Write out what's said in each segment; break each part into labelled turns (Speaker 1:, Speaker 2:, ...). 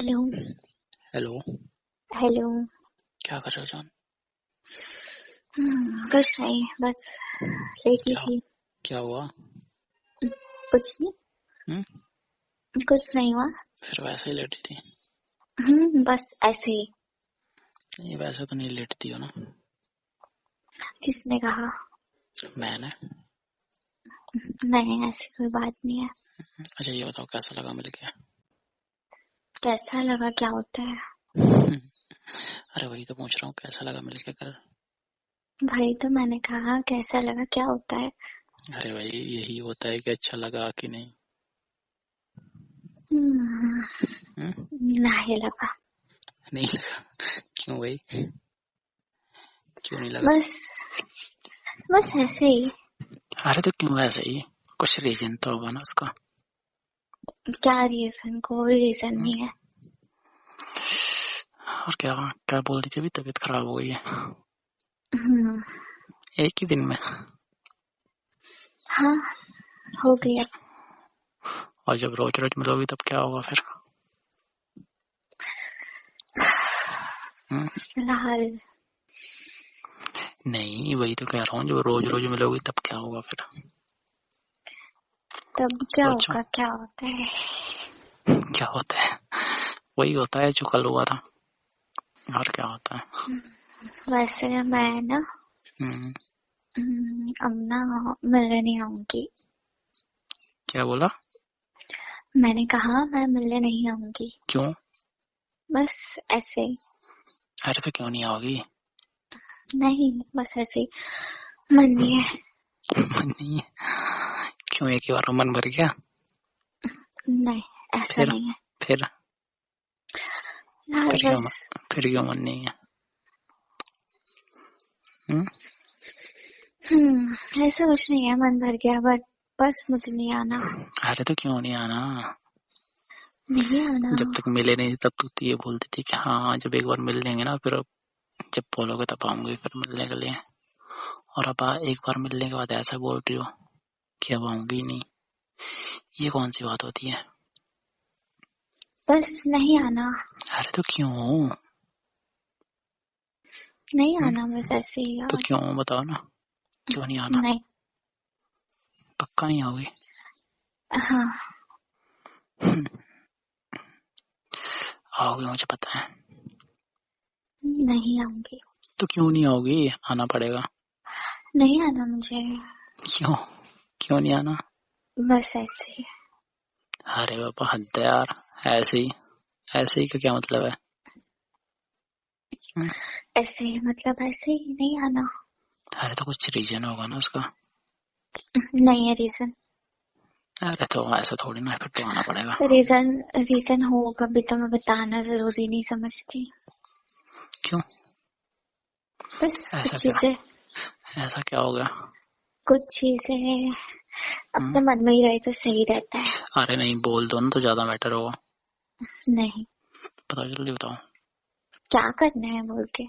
Speaker 1: Hello.
Speaker 2: Hello.
Speaker 1: Hello.
Speaker 2: क्या कर रहे हो जान?
Speaker 1: कुछ नहीं, बस लेटी थी।
Speaker 2: क्या हुआ?
Speaker 1: कुछ नहीं। कुछ नहीं हुआ।
Speaker 2: फिर वैसे ही लेटी थी?
Speaker 1: बस ऐसे ही।
Speaker 2: नहीं, वैसे तो नहीं लेटती हो ना।
Speaker 1: किसने कहा?
Speaker 2: मैंने।
Speaker 1: नहीं, ऐसी कोई बात नहीं है।
Speaker 2: अच्छा ये बताओ, कैसा लगा मिलके?
Speaker 1: कैसा लगा क्या होता है?
Speaker 2: अरे वही तो पूछ रहा हूँ, कैसा लगा मिलके कल?
Speaker 1: भाई तो मैंने कहा कैसा लगा क्या होता है।
Speaker 2: अरे भाई यही होता है कि अच्छा लगा कि नहीं।
Speaker 1: नहीं लगा।
Speaker 2: नहीं लगा? क्यों भाई, क्यों नहीं लगा?
Speaker 1: बस ऐसे ही।
Speaker 2: अरे तो क्यों ऐसे ही? कुछ रीजन तो होगा ना उसका।
Speaker 1: क्या रीजन? कोई रीजन नहीं है।
Speaker 2: और क्या क्या बोल रही थी अभी? तबीयत खराब हो गई है एक ही दिन में?
Speaker 1: हाँ, हो गया।
Speaker 2: अच्छा, और जब रोज रोज मिलोगी तब क्या होगा फिर?
Speaker 1: फिलहाल
Speaker 2: नहीं वही तो कह रहा हूँ, जब रोज रोज मिलोगी तब क्या होगा फिर?
Speaker 1: तब क्या
Speaker 2: सोचो
Speaker 1: होगा क्या होता है।
Speaker 2: क्या होता है? वही होता है जो कल हुआ था। और क्या होता है?
Speaker 1: वैसे मैं ना अब ना मिलने नहीं आऊंगी।
Speaker 2: क्या बोला?
Speaker 1: मैंने कहा मैं मिलने नहीं आऊंगी।
Speaker 2: क्यों?
Speaker 1: बस ऐसे ही।
Speaker 2: अरे तो क्यों नहीं आओगी?
Speaker 1: नहीं, बस ऐसे ही। मन नहीं है।
Speaker 2: मन नहीं है? क्यों, एक ही बार में मन भर गया?
Speaker 1: नहीं, ऐसा नहीं है
Speaker 2: फिर
Speaker 1: यार। बस
Speaker 2: फिर क्यों मन नहीं है?
Speaker 1: ऐसा कुछ नहीं है, मन भर गया बट बस मुझे नहीं आना।
Speaker 2: अरे तो क्यों नहीं आना?
Speaker 1: नहीं आना।
Speaker 2: जब तक मिले नहीं तब तू तो ये बोलती थी कि हाँ जब एक बार मिल लेंगे ना फिर जब बोलोगे तब आऊंगी फिर मिलने के लिए। और अब एक बार मिलने के बाद ऐसा बोल रही हो कि अब आऊंगी नहीं। ये कौन सी बात होती है?
Speaker 1: बस नहीं आना।
Speaker 2: अरे तो क्यों?
Speaker 1: नहीं आना, बस ऐसे ही
Speaker 2: तो
Speaker 1: यार।
Speaker 2: क्यों बताओ ना, क्यों नहीं आना?
Speaker 1: नहीं।
Speaker 2: पक्का नहीं आओगी?
Speaker 1: हाँ।
Speaker 2: आओगी, मुझे पता है।
Speaker 1: नहीं आऊंगी।
Speaker 2: तो क्यों नहीं आओगी? आना पड़ेगा।
Speaker 1: नहीं आना मुझे।
Speaker 2: क्यों? क्यों नहीं आना?
Speaker 1: बस ऐसे ही।
Speaker 2: अरे बाबा हद है यार। ऐसे ही का क्या मतलब है?
Speaker 1: ऐसे ही मतलब ऐसे ही, नहीं आना।
Speaker 2: अरे तो कुछ रीजन होगा ना उसका।
Speaker 1: नहीं है रीजन।
Speaker 2: अरे तो ऐसा थोड़ी ना, फिर तो आना पड़ेगा।
Speaker 1: रीजन होगा भी तो मैं बताना जरूरी नहीं समझती।
Speaker 2: क्यों?
Speaker 1: बस
Speaker 2: ऐसा
Speaker 1: कुछ
Speaker 2: क्या?
Speaker 1: चीजें
Speaker 2: ऐसा क्या हो गया?
Speaker 1: अपने मन में ही रहे तो सही रहता है।
Speaker 2: अरे नहीं, बोल दो ना तो ज्यादा बेटर होगा।
Speaker 1: नहीं।
Speaker 2: बताओ जल्दी बताओ।
Speaker 1: क्या करना है बोल के?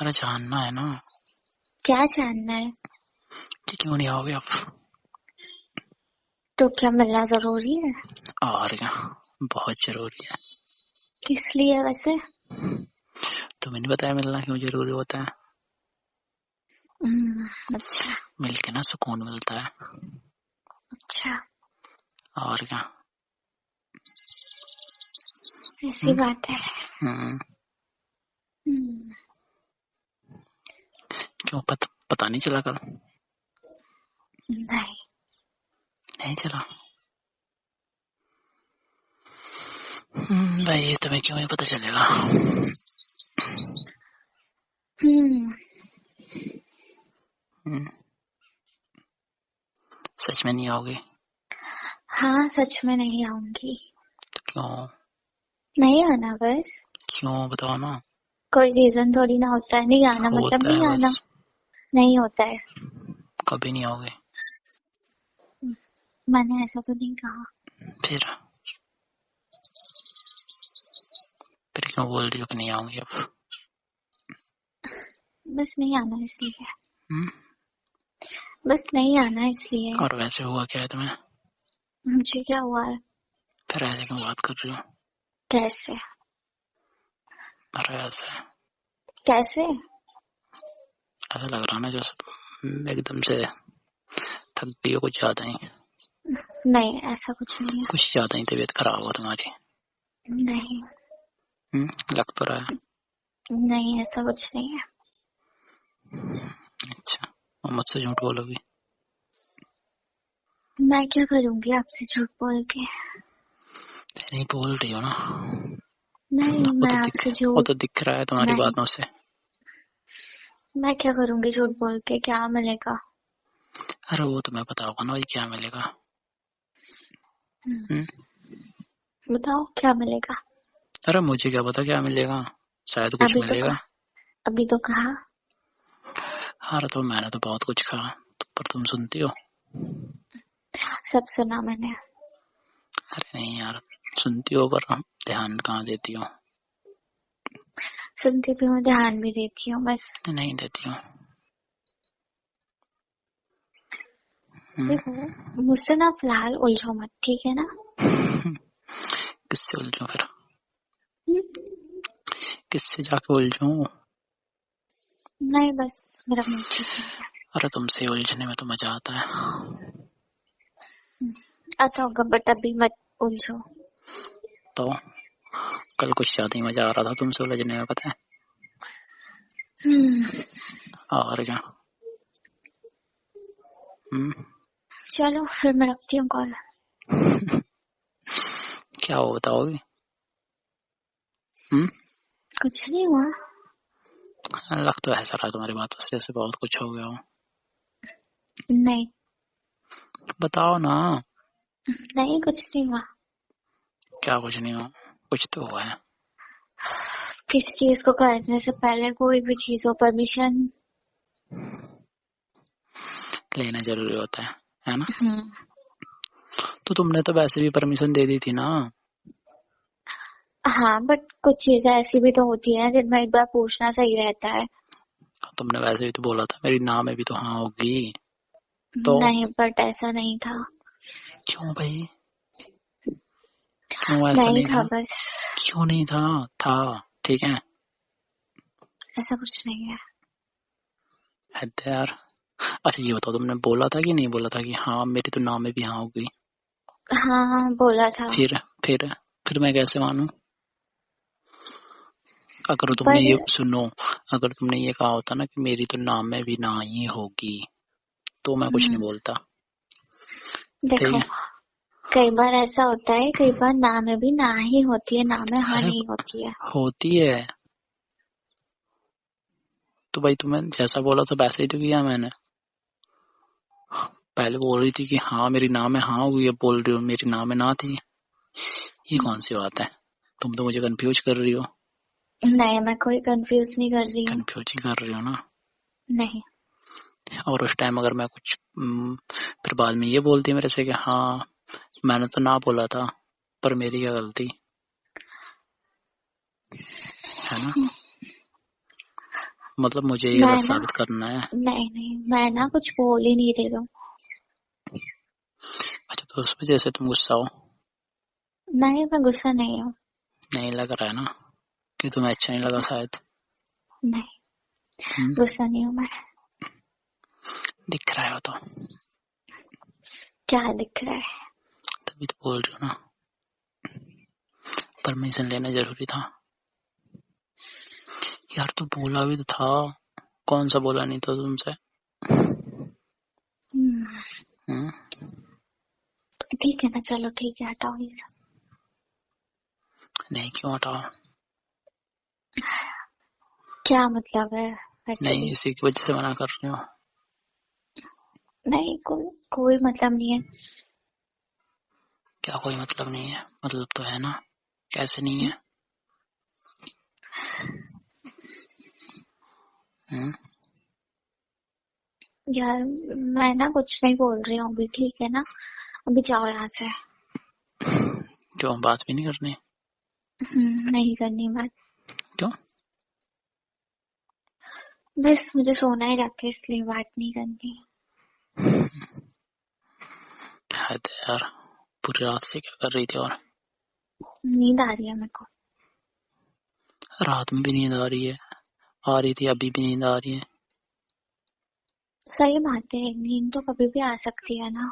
Speaker 2: अरे जानना है ना।
Speaker 1: क्या जानना है?
Speaker 2: कि क्यों नहीं आओगे अब?
Speaker 1: तो क्या मिलना जरूरी है?
Speaker 2: और क्या, बहुत जरूरी है।
Speaker 1: किस लिए वैसे?
Speaker 2: तुम्हें नहीं बताया मिलना क्यों जरूरी होता है?
Speaker 1: अच्छा।
Speaker 2: मिलके ना सुकून मिलता है।
Speaker 1: अच्छा,
Speaker 2: और क्या।
Speaker 1: ऐसी बात है।
Speaker 2: हम्म।
Speaker 1: हम्म,
Speaker 2: क्यों, पता नहीं चला कल?
Speaker 1: नहीं।
Speaker 2: नहीं चला? भाई तुम्हें क्यों नहीं पता चलेगा? सच में नहीं आओगे?
Speaker 1: हाँ, सच में नहीं आऊंगी।
Speaker 2: तो क्यों?
Speaker 1: नहीं आना बस।
Speaker 2: क्यों बताओ ना।
Speaker 1: कोई रीजन थोड़ी ना होता है, नहीं आना मतलब
Speaker 2: होता
Speaker 1: नहीं
Speaker 2: है
Speaker 1: आना।
Speaker 2: बस।
Speaker 1: नहीं होता है।
Speaker 2: कभी नहीं आओगे?
Speaker 1: मैंने ऐसा तो नहीं कहा।
Speaker 2: फिर क्यों बोल रही हो कि नहीं आऊंगी अब?
Speaker 1: बस नहीं आना इसलिए। बस नहीं आना इसलिए।
Speaker 2: और वैसे हुआ क्या है तुम्हें?
Speaker 1: मुझे क्या हुआ है?
Speaker 2: फिर ऐसे क्यों बात कर रही हो?
Speaker 1: कैसे?
Speaker 2: अरे ऐसे
Speaker 1: कैसे?
Speaker 2: ऐसा लग रहा ना जैसे एकदम से थक गई हो कुछ ज्यादा ही,
Speaker 1: नहीं, ऐसा कुछ नहीं है।
Speaker 2: कुछ ज्यादा ही तबीयत खराब हो तुम्हारी।
Speaker 1: नहीं
Speaker 2: लग तो रहा है।
Speaker 1: नहीं, ऐसा कुछ नहीं है।
Speaker 2: अच्छा, और मुझसे झूठ बोलोगी?
Speaker 1: मैं क्या करूंगी आपसे झूठ बोल के?
Speaker 2: नहीं बोल रही हो ना,
Speaker 1: नहीं, मैं आपसे
Speaker 2: वो
Speaker 1: झूठ
Speaker 2: तो दिख रहा है तुम्हारी
Speaker 1: नहीं।
Speaker 2: बातों से।
Speaker 1: मैं क्या करूंगी झूठ बोल के? क्या मिलेगा?
Speaker 2: अरे वो तुम्हें पता होगा ना भाई क्या मिलेगा।
Speaker 1: बताओ क्या मिलेगा?
Speaker 2: अरे मुझे क्या पता क्या मिलेगा, शायद कुछ मिलेगा।
Speaker 1: अभी तो कहा।
Speaker 2: अरे तो मैंने तो बहुत कुछ कहा, पर तुम सुनती हो?
Speaker 1: सब सुना मैंने।
Speaker 2: अरे नहीं यार, सुनती हो पर ध्यान कहाँ देती हो?
Speaker 1: सुनती भी हूँ, ध्यान भी देती हूँ, बस।
Speaker 2: नहीं देती हो।
Speaker 1: देखो, मुझसे ना फिलहाल उलझो मत, ठीक है ना?
Speaker 2: किससे उलझूं फिर?
Speaker 1: हम्म?
Speaker 2: किससे जाके उलझूं?
Speaker 1: नहीं, बस मेरा मूड ठीक नहीं है।
Speaker 2: अरे तुमसे उलझने में तो मजा आता है।
Speaker 1: आता होगा, बट अभी मत उलझो।
Speaker 2: तो कल कुछ ज्यादा ही मजा आ रहा था तुमसे उलझने में, पता है? और क्या।
Speaker 1: चलो फिर मैं रखती हूँ कॉल।
Speaker 2: क्या हो बताओगी?
Speaker 1: कुछ नहीं हुआ।
Speaker 2: लग तो ऐसा रहा तुम्हारी बातों से जैसे बहुत कुछ हो गया हो।
Speaker 1: नहीं
Speaker 2: बताओ ना।
Speaker 1: नहीं, कुछ नहीं हुआ।
Speaker 2: क्या कुछ नहीं हुआ? कुछ तो हुआ है।
Speaker 1: किसी चीज को करने से पहले कोई भी चीज हो, परमिशन
Speaker 2: लेना जरूरी होता है ना? तो तुमने तो वैसे भी परमिशन दे दी थी ना।
Speaker 1: हाँ, बट कुछ चीजें ऐसी भी तो होती है जिनमें एक बार पूछना सही रहता है।
Speaker 2: तुमने वैसे भी तो बोला था मेरी नाम में भी तो हाँ होगी। तो
Speaker 1: नहीं, बट ऐसा नहीं था।
Speaker 2: क्यों भाई? क्यों ऐसा
Speaker 1: नहीं
Speaker 2: नहीं
Speaker 1: था
Speaker 2: था?
Speaker 1: बस।
Speaker 2: क्यों नहीं था? था। ठीक है।
Speaker 1: ऐसा कुछ नहीं है।
Speaker 2: हद है यार। अच्छा ये बताओ, तुमने बोला था कि नहीं बोला था कि हाँ मेरी तो नाम में भी हाँ होगी?
Speaker 1: हाँ, बोला था।
Speaker 2: फिर मैं कैसे मानूं? अगर तुमने
Speaker 1: पर
Speaker 2: ये सुनो, अगर तुमने ये कहा होता ना कि मेरी तो नाम में भी ना ही होगी, तो मैं कुछ नहीं बोलता। ठीक
Speaker 1: देखो,
Speaker 2: है।
Speaker 1: कई बार ऐसा होता है, कई बार ना में भी ना ही होती है, ना में हाँ
Speaker 2: अरे
Speaker 1: नहीं होती है।
Speaker 2: होती है। तो भाई तुम्हें जैसा बोला था वैसे ही तो किया मैंने। पहले बोल रही थी कि हाँ मेरी नाम में हाँ हुई, अब बोल रही हो मेरी नाम में ना थी। ये कौन सी बात है? तुम तो मुझे कंफ्यूज कर रही हो।
Speaker 1: नहीं, मैं कोई कंफ्यूज नहीं कर रही हूँ।
Speaker 2: कंफ्यूज ही कर रही हो ना।
Speaker 1: नहीं।
Speaker 2: और उस टाइम अगर मैं कुछ फिर बाद में ये बोलती मेरे से कि हाँ मैंने तो ना बोला था, पर मेरी क्या गलती है ना? मतलब मुझे ये गलत साबित करना है।
Speaker 1: नहीं, मैं ना कुछ बोल ही नहीं रही हूँ।
Speaker 2: अच्छा तो उस वजह से तुम गुस्सा हो?
Speaker 1: नहीं, मैं गुस्सा नहीं हूँ।
Speaker 2: नहीं लग रहा है ना कि तुम्हें अच्छा नहीं लगा शायद।
Speaker 1: नहीं, गुस्सा नहीं हूँ मैं।
Speaker 2: दिख रहा है वो तो।
Speaker 1: क्या दिख रहा है?
Speaker 2: तभी तो बोल रही हूँ ना, परमिशन लेना जरूरी था। यार तो बोला भी तो था, कौन सा बोला नहीं था तुमसे?
Speaker 1: ठीक है ना, चलो ठीक है, हटाओ ये सब।
Speaker 2: नहीं क्यों हटाओ?
Speaker 1: क्या मतलब है वैसे
Speaker 2: नहीं
Speaker 1: भी?
Speaker 2: इसी की वजह से मना कर रही हो?
Speaker 1: नहीं, कोई मतलब नहीं है।
Speaker 2: क्या कोई मतलब नहीं है? मतलब तो है ना। कैसे नहीं है?
Speaker 1: यार, मैं ना कुछ नहीं बोल रही हूँ अभी, ठीक है ना? अभी जाओ यहाँ से।
Speaker 2: क्यों बात भी नहीं करनी?
Speaker 1: नहीं करनी बात।
Speaker 2: क्यों?
Speaker 1: बस मुझे सोना है जाके, इसलिए बात नहीं करनी।
Speaker 2: यार पूरी रात से क्या कर रही थी? और
Speaker 1: नींद आ रही है मेरे को।
Speaker 2: रात में भी नींद आ रही है, आ रही थी, अभी भी नींद आ रही है।
Speaker 1: सही बात है, नींद तो कभी भी आ सकती है ना।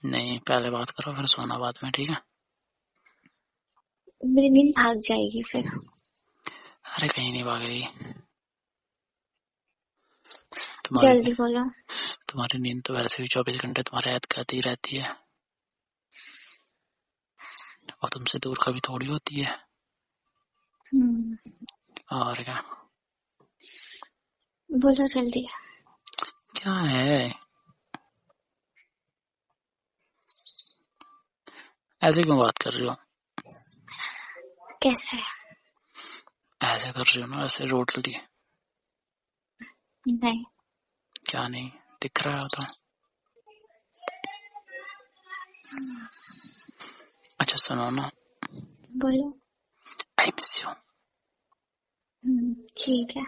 Speaker 2: नहीं, पहले बात करो फिर सोना बाद में, ठीक है?
Speaker 1: मेरी नींद भाग जाएगी फिर।
Speaker 2: अरे कहीं नहीं भाग रही तुम्हारी।
Speaker 1: जल्दी बोलो।
Speaker 2: तुम्हारी नींद तो वैसे भी 24 घंटे तुम्हारे याद करती रहती है, और तुमसे दूर कभी थोड़ी होती है। और क्या?
Speaker 1: बोलो जल्दी।
Speaker 2: क्या है ऐसे क्यों बात कर रही हो?
Speaker 1: कैसे?
Speaker 2: ऐसे कर रही हो ना, ऐसे रोटली।
Speaker 1: नहीं।
Speaker 2: क्या नहीं दिख रहा हो तो? अच्छा सुनो ना,
Speaker 1: बोलो।
Speaker 2: I miss you.
Speaker 1: ठीक है।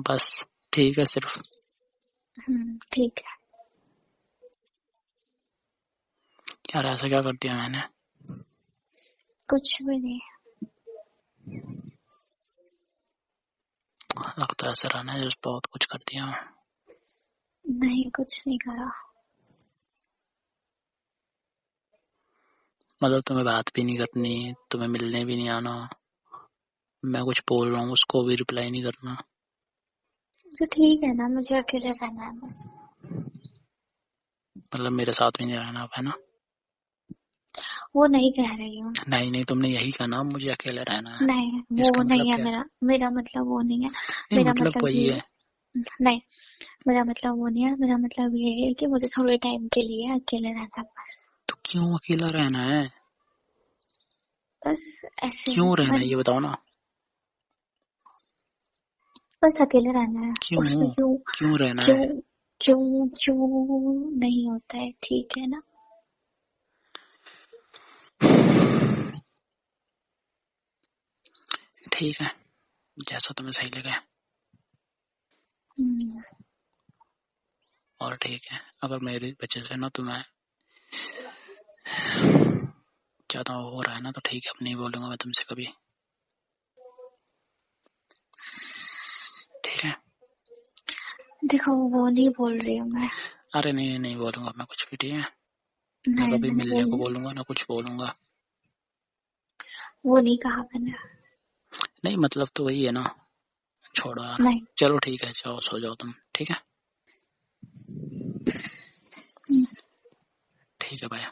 Speaker 2: बस ठीक है सिर्फ?
Speaker 1: ठीक है।
Speaker 2: यार ऐसा क्या कर दिया मैंने?
Speaker 1: कुछ भी नहीं।
Speaker 2: लगता ऐसा रहा ना जैसे बहुत कुछ कर दिया।
Speaker 1: नहीं, कुछ नहीं करा।
Speaker 2: मतलब तुम्हें बात भी नहीं करनी, तुम्हें मिलने भी नहीं आना, मैं कुछ बोल रहा हूँ उसको भी रिप्लाई नहीं करना।
Speaker 1: तो ठीक है ना, मुझे अकेले रहना है बस।
Speaker 2: मतलब मेरे साथ भी नहीं रहना अब, है ना?
Speaker 1: वो नहीं कह रही हूँ।
Speaker 2: नहीं नहीं, तुमने यही कहा ना मुझे अकेले रहना है।
Speaker 1: नहीं,
Speaker 2: इसका
Speaker 1: वो
Speaker 2: मतलब
Speaker 1: नहीं है
Speaker 2: क्या है?
Speaker 1: मेरा मेरा मतलब वो नहीं है।
Speaker 2: नहीं
Speaker 1: मेरा
Speaker 2: मतलब
Speaker 1: मतलब
Speaker 2: वही
Speaker 1: ये
Speaker 2: है।
Speaker 1: नहीं, मेरा मतलब वो नहीं है। मेरा मतलब ये है कि मुझे थोड़े टाइम के लिए अकेले रहना है बस।
Speaker 2: तो क्यों अकेला रहना है?
Speaker 1: बस ऐसे
Speaker 2: क्यों रहना है
Speaker 1: मन,
Speaker 2: ये बताओ ना।
Speaker 1: बस अकेले रहना है। उसमें
Speaker 2: क्यों?
Speaker 1: क्यों?
Speaker 2: क्यों रहना
Speaker 1: क्यों?
Speaker 2: है?
Speaker 1: क्यों? क्यों नहीं होता है, ठीक है ना?
Speaker 2: ठीक है, जैसा तुम्हें सही लगे। और ठीक है, अगर मेरी वजह से ना तुम्हें ज्यादा हो रहा है ना तो ठीक है, अब नहीं बोलूंगा मैं तुमसे कभी, ठीक है?
Speaker 1: देखो, वो नहीं बोल रही हूँ मैं।
Speaker 2: अरे नहीं नहीं बोलूंगा मैं कुछ भी, ठीक है? ना
Speaker 1: नहीं,
Speaker 2: कभी
Speaker 1: मैंने
Speaker 2: मिलने को बोलूंगा ना कुछ बोलूंगा।
Speaker 1: वो नहीं कहा मैंने।
Speaker 2: नहीं मतलब तो वही है ना। छोड़ो यार।
Speaker 1: नहीं।
Speaker 2: चलो ठीक है, जाओ सो जाओ तुम, ठीक है? ठीक है भाई।